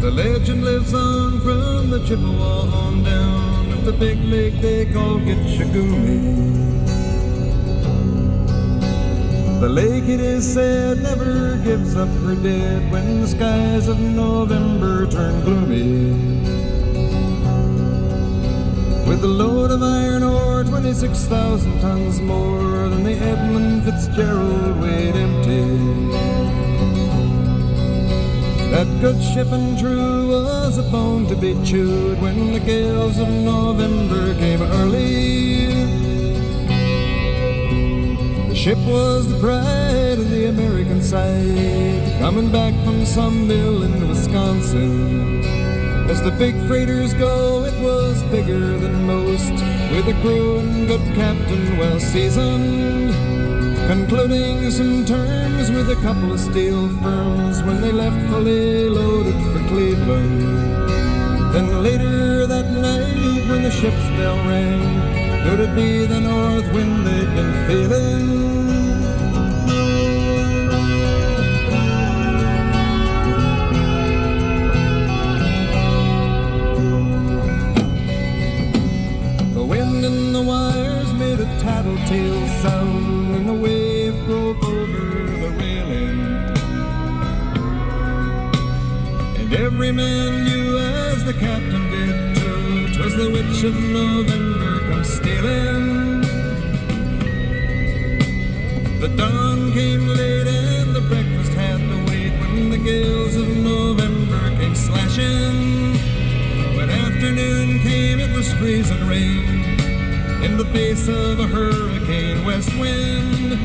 The legend lives on from the Chippewa on down of the big lake they call Gitchagumi. The lake, it is said, never gives up her dead when the skies of November turn gloomy. With a load of iron ore, 26,000 tons more than the Edmonton Fitzgerald weighed empty. That good ship and true was a bone to be chewed when the gales of November came early. The ship was the pride of the American side, coming back from some mill in Wisconsin. As the big freighters go, it was bigger than most, with a crew and good captain well seasoned, concluding some terms with a couple of steel firms when they left fully loaded for Cleveland. Then later that night when the ship's bell rang, could it be the north wind they'd been feeling? The wind in the wires made a tattletale sound, and the wave broke over the railing. And every man knew, as the captain did too, 'twas the witch of November come stealing. The dawn came late and the breakfast had to wait when the gales of November came slashing. When afternoon came, it was freezing rain in the face of a hurricane west wind.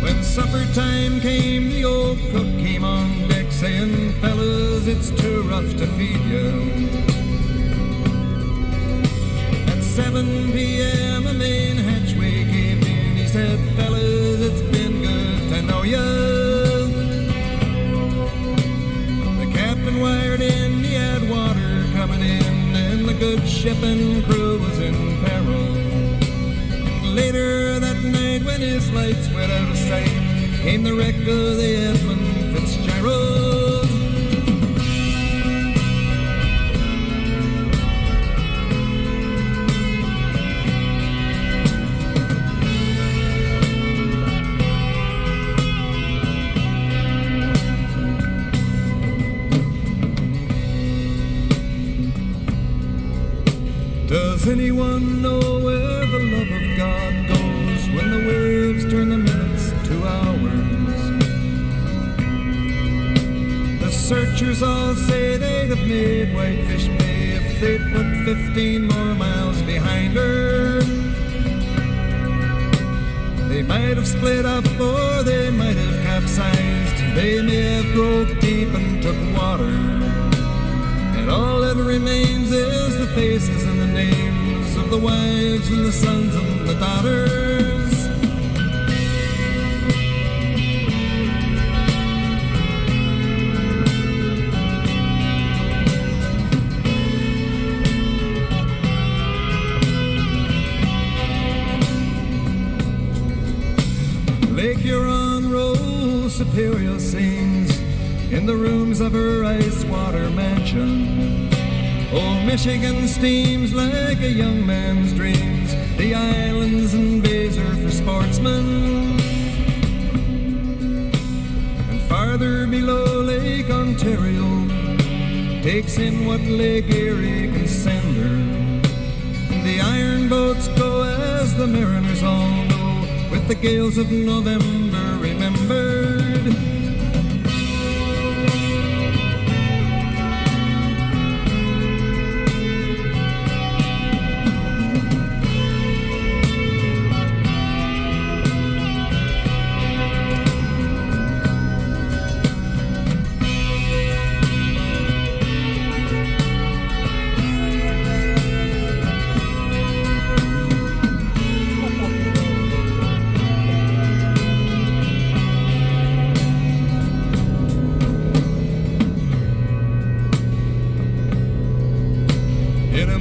When supper time came, the old cook came on deck saying, "Fellas, it's too rough to feed you." 7 p.m. a main hatchway came in. He said, "Fellas, it's been good to know ya." The captain wired in, he had water coming in, and the good ship and crew was in peril. Later that night, when his lights went out of sight, came the wreck of the Edmonton Fitzgerald. Does anyone know where the love of God goes when the waves turn the minutes to hours? The searchers all say they'd have made Whitefish Bay if they'd put 15 more miles behind her. They might have split up or they might have capsized. They may have broke deep and took water. And all that remains is the faces and the names of the wives and the sons and the daughters. Lake Huron rolls Superior sings in the rooms of her ice-water mansion. Old Michigan steams like a young man's dreams. The islands and bays are for sportsmen. And farther below, Lake Ontario takes in what Lake Erie can send her. The iron boats go, as the mariners all know, with the gales of November remembered.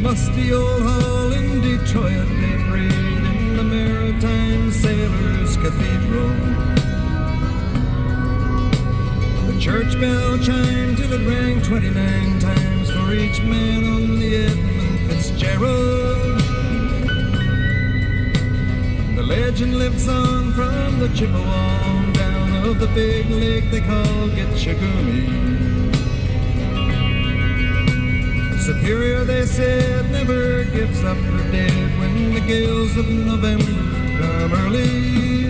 musty old hall in Detroit they prayed in the Maritime Sailors Cathedral. The church bell chimed till it rang 29 times for each man on the Edmonton Fitzgerald. The legend lives on from the Chippewa down of the big lake they call Gitchagumi. Superior, they said, never gives up her dead when the gales of November come early.